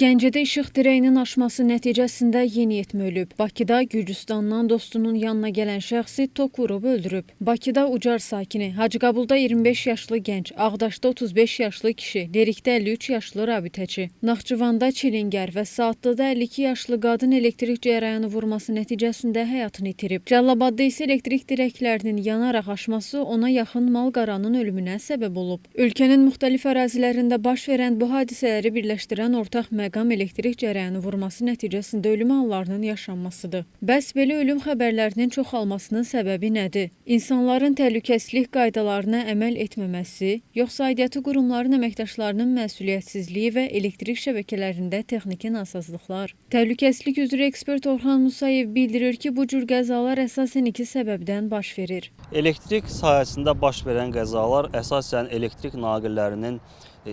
Gəncədə işıq dirəyinin aşması nəticəsində yeniyetmə ölüb. Bakıda Gürcüstandan dostunun yanına gələn şəxsi tok vurub öldürüb. Bakıda Ucar sakini, Hacıqabulda 25 yaşlı gənc, Ağdaşda 35 yaşlı kişi, Lerikdə 53 yaşlı rabitəçi, Naxçıvanda Çilingər və Saatlıda 52 yaşlı qadın elektrik cərəyanı vurması nəticəsində həyatını itirib. Cəlilabadda isə elektrik dirəklərinin yanaraq aşması ona yaxın mal-qaranın ölümünə səbəb olub. Ölkənin müxtəlif ərazilərində baş verən bu hadisələri birləşdirən ortaq məqam elektrik cərəyanı vurması nəticəsində ölüm hallarının yaşanmasıdır. Bəs belə ölüm xəbərlərinin çoxalmasının səbəbi nədir? İnsanların təhlükəsizlik qaydalarına əməl etməməsi, yoxsa aidiyyatı qurumların əməkdaşlarının məsuliyyətsizliyi və elektrik şəbəkələrində texniki nasazlıqlar? Təhlükəsizlik üzrə ekspert Orxan Musayev bildirir ki, bu cür qəzalar əsasən iki səbəbdən baş verir. Elektrik sahəsində baş verən qəzalar əsasən elektrik naqillərinin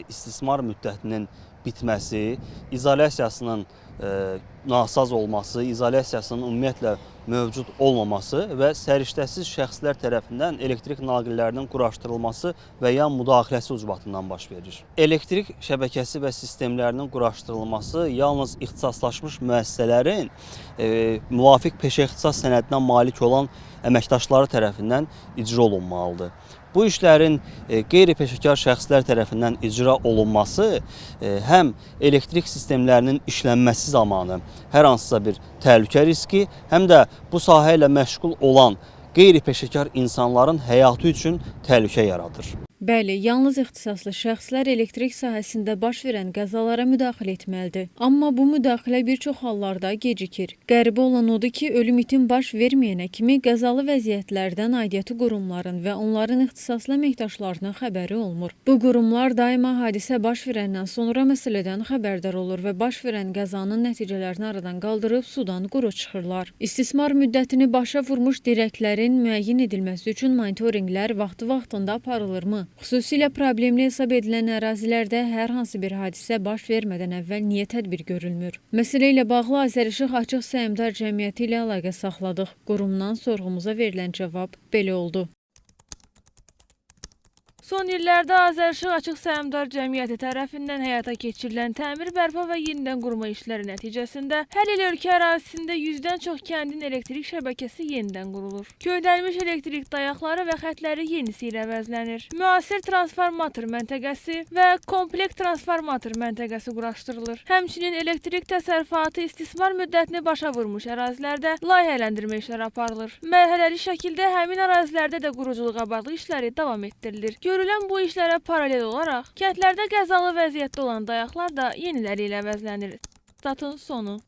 istismar müddətinin bitməsi, izolyasiyasının nasaz olması, izolyasiyasının ümumiyyətlə mövcud olmaması və səriştəsiz şəxslər tərəfindən elektrik naqillərinin quraşdırılması və ya müdaxiləsi ucbatından baş verir. Elektrik şəbəkəsi və sistemlərinin quraşdırılması yalnız ixtisaslaşmış müəssisələrin müvafiq peşə ixtisas sənədinə malik olan əməkdaşları tərəfindən icra olunmalıdır. Bu işlərin qeyri-peşəkar şəxslər tərəfindən icra olunması həm elektrik sistemlərinin işlənməsi zamanı hər hansısa bir təhlükə riski, həm də bu sahə ilə məşğul olan qeyri-peşəkar insanların həyatı üçün təhlükə yaradır. Bəli, yalnız ixtisaslı şəxslər elektrik sahəsində baş verən qəzalara müdaxilə etməlidir. Amma bu müdaxilə bir çox hallarda gecikir. Qəribə olan odur ki, ölüm itin baş verməyənə kimi qəzalı vəziyyətlərdən aidiyyatı qurumların və onların ixtisaslı əməkdaşlarının xəbəri olmur. Bu qurumlar daima hadisə baş verəndən sonra məsələdən xəbərdar olur və baş verən qəzanın nəticələrini aradan qaldırıb sudan quru çıxırlar. İstismar müddətini başa vurmuş dirəklərin müəyyən edilməsi üçün monitorinqlər vaxtı-vaxtında aparılırmı? Xüsusilə problemli hesab edilən ərazilərdə hər hansı bir hadisə baş vermədən əvvəl niyə tədbir görülmür? Məsələ ilə bağlı Azərişıq Açıq Səhmdar Cəmiyyəti ilə əlaqə saxladıq. Qurumdan sorğumuza verilən cavab belə oldu. Son illərdə Azərişıq Açıq Səhmdar Cəmiyyəti tərəfindən həyata keçirilən təmir, bərpa və yenidən qurma işləri nəticəsində hər il ölkə ərazisində 100-dən çox kəndin elektrik şəbəkəsi yenidən qurulur. Köhnəlmiş elektrik dayaqları və xətləri yenisi ilə əvəzlənir. Müasir transformator məntəqəsi və komplekt transformator məntəqəsi quraşdırılır. Həmçinin elektrik təsərrüfatı istismar müddətini başa vurmuş ərazilərdə layihələndirmə işləri aparılır. Mərhələli şəkildə həmin ərazilərdə də quruculuq abadlıq işləri davam etdirilir. Görülən bu işlərə paralel olaraq, kəndlərdə qəzalı vəziyyətdə olan dayaqlar da yeniləri ilə əvəzlənir. Statın sonu.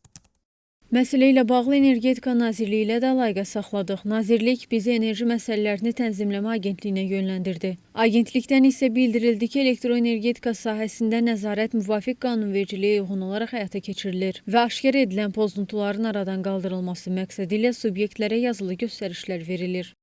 Məsələ ilə bağlı Energetika Nazirliyi ilə də əlaqə saxladıq. Nazirlik bizi Enerji Məsələlərini Tənzimləmə Agentliyinə yönləndirdi. Agentlikdən isə bildirildi ki, elektroenergetika sahəsində nəzarət müvafiq qanunvericiliyə uyğun olaraq həyata keçirilir və aşkar edilən pozuntuların aradan qaldırılması məqsədi ilə subyektlərə yazılı göstərişlər verilir.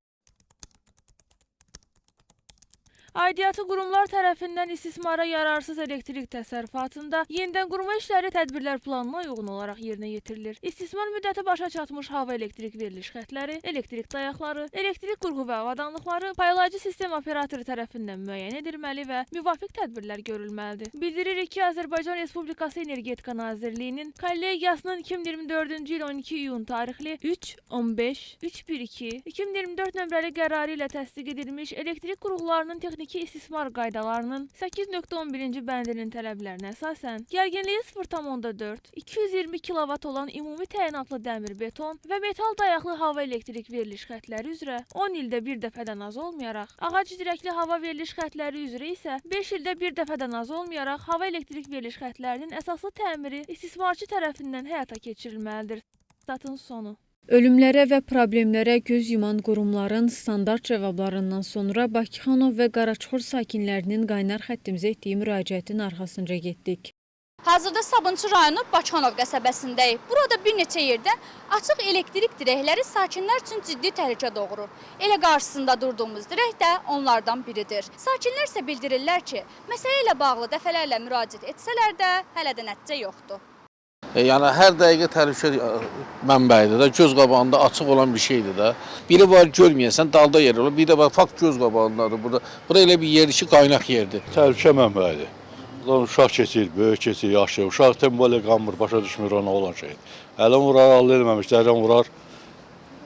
Aidiyyatı qurumlar tərəfindən istismara yararsız elektrik təsərrüfatında yenidən qurma işləri tədbirlər planına uyğun olaraq yerinə yetirilir. İstismar müddəti başa çatmış hava elektrik veriliş xətləri, elektrik dayaqları, elektrik qurğu və avadanlıqları paylayıcı sistem operatoru tərəfindən müəyyən edilməli və müvafiq tədbirlər görülməlidir. Bildiririk ki, Azərbaycan Respublikası Energetika Nazirliyinin kollegiyasının 2024-cü il 12 iyun tarixli 3.15.312 2024 nömrəli qərarı ilə təsdiq edilmiş elektrik qurğularının texniki istismar qaydalarının 8.11-ci bəndinin tələblərinə əsasən gərginliyi 0.4, 220 kW olan ümumi təyinatlı dəmir beton və metal dayaqlı hava elektrik veriliş xətləri üzrə 10 ildə bir dəfədən az olmayaraq, ağac dirəkli hava veriliş xətləri üzrə isə 5 ildə bir dəfədən az olmayaraq hava elektrik veriliş xətlərinin əsaslı təmiri istismarçı tərəfindən həyata keçirilməlidir. Statın sonu. Ölümlərə və problemlərə göz yuman qurumların standart cavablarından sonra Bakıxanov və Qaraçuxur sakinlərinin qaynar xəttimizə etdiyi müraciətin arxasınca getdik. Hazırda Sabunçu rayonu Bakıxanov qəsəbəsindəyik. Burada bir neçə yerdə açıq elektrik dirəkləri sakinlər üçün ciddi təhlükə doğurur. Elə qarşısında durduğumuz dirək də onlardan biridir. Sakinlər isə bildirirlər ki, məsələ ilə bağlı dəfələrlə müraciət etsələr də hələ də nəticə yoxdur. Yəni hər dəqiqə təhlükə mənbəyidir də, göz qabağında açıq olan bir şeydir də. Biri var görməyəsən, dalda yer olur, bir də var fakt göz qabağındadır. Bura elə bir yerdir ki, qaynaq yerdir. Təhlükə mənbəyidir. Lan uşaq keçir, böyük keçir, yaşlı. Uşaq tempolə qanmır, başa düşmür ona olan şey. Əlin vurar, Allah eləməmiş, dərdən vurar,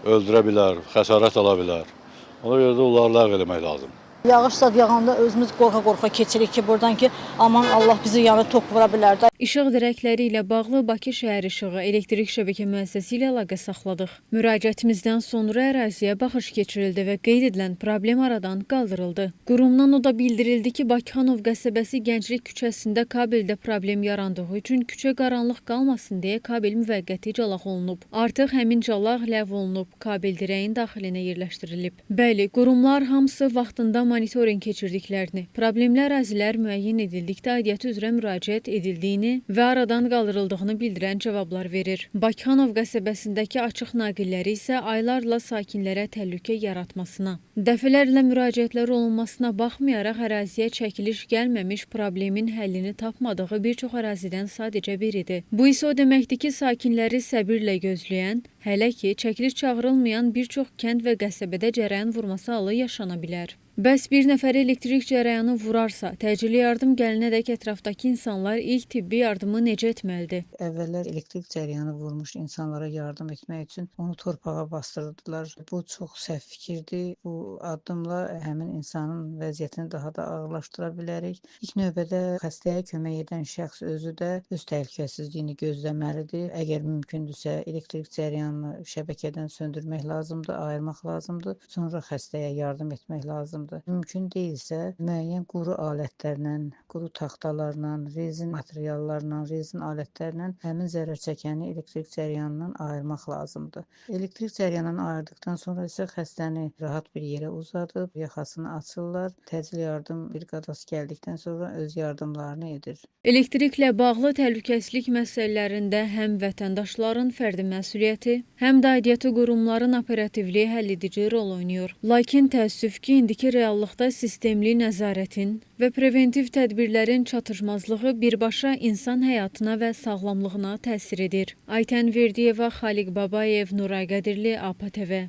öldürə bilər, xəsarət ala bilər. Ona görə də onları ləğv eləmək lazım. Yağış zad yağanda özümüz qorxa-qorxa keçirik ki, buradan ki, aman Allah bizi yanı tok vura bilər də. İşıq dirəkləri ilə bağlı Bakı Şəhər İşığı Elektrik Şəbəkə Müəssisəsi ilə əlaqə saxladıq. Müraciətimizdən sonra əraziyə baxış keçirildi və qeyd edilən problem aradan qaldırıldı. Qurumdan o da bildirildi ki, Bakıxanov qəsəbəsi Gənclik küçəsində kabeldə problem yarandığı üçün küçə qaranlıq qalmasın deyə kabel müvəqqəti calaq olunub. Artıq həmin calaq ləğv olunub, kabel dirəyin daxilinə yerləşdirilib. Bəli, qurumlar hamısı vaxtında monitorinq keçirdiklərini, problemli ərazilər müəyyən edildikdə aidiyyəti üzrə müraciət edildiyini və aradan qaldırıldığını bildirən cavablar verir. Bakıxanov qəsəbəsindəki açıq naqilləri isə aylarla sakinlərə təhlükə yaratmasına, dəfələrlə müraciətlər olunmasına baxmayaraq əraziyə çəkiliş gəlməmiş problemin həllini tapmadığı bir çox ərazidən sadəcə biridir. Bu isə o deməkdir ki, sakinləri səbirlə gözləyən, hələ ki, çəkiliş çağırılmayan bir çox kənd və qəsəbədə cərəyan vurması halı yaşana bilər. Bəs bir nəfər elektrik cərəyanı vurarsa, təcili yardım gəlinədək ətrafdakı insanlar ilk tibbi yardımı necə etməlidir? Əvvəllər elektrik cərəyanı vurmuş insanlara yardım etmək üçün onu torpağa bastırdılar. Bu çox səhv fikirdir. Bu addımla həmin insanın vəziyyətini daha da ağırlaşdıra bilərik. İlk növbədə xəstəyə kömək edən şəxs özü də öz təhlükəsizliyini gözləməlidir. Əgər mümkündürsə, elektrik cərəyanını şəbəkədən söndürmək lazımdır, ayırmaq lazımdır. Sonra xəstəyə yardım etmək lazımdır. Mümkün deyilsə, müəyyən quru alətlərlə, quru taxtalarla, rezin materiallarla, rezin alətlərlə həmin zərər çəkəni elektrik cərəyanından ayırmaq lazımdır. Elektrik cərəyanından ayırdıqdan sonra isə xəstəni rahat bir yerə uzadıb, yaxasını açırlar. Təcili yardım briqadası gəldikdən sonra öz yardımlarını edir. Elektriklə bağlı təhlükəsizlik məsələlərində həm vətəndaşların fərdi məsuliyyəti, həm də aidiyyəti qurumların operativliyi həlledici rol oynayır. Lakin təəssüf ki, indiki reallıqda sistemli nəzarətin və preventiv tədbirlərin çatışmazlığı birbaşa insan həyatına və sağlamlığına təsir edir. Aytən Verdiyeva, Xaliq Babayev, Nuray Qədirli, APA TV.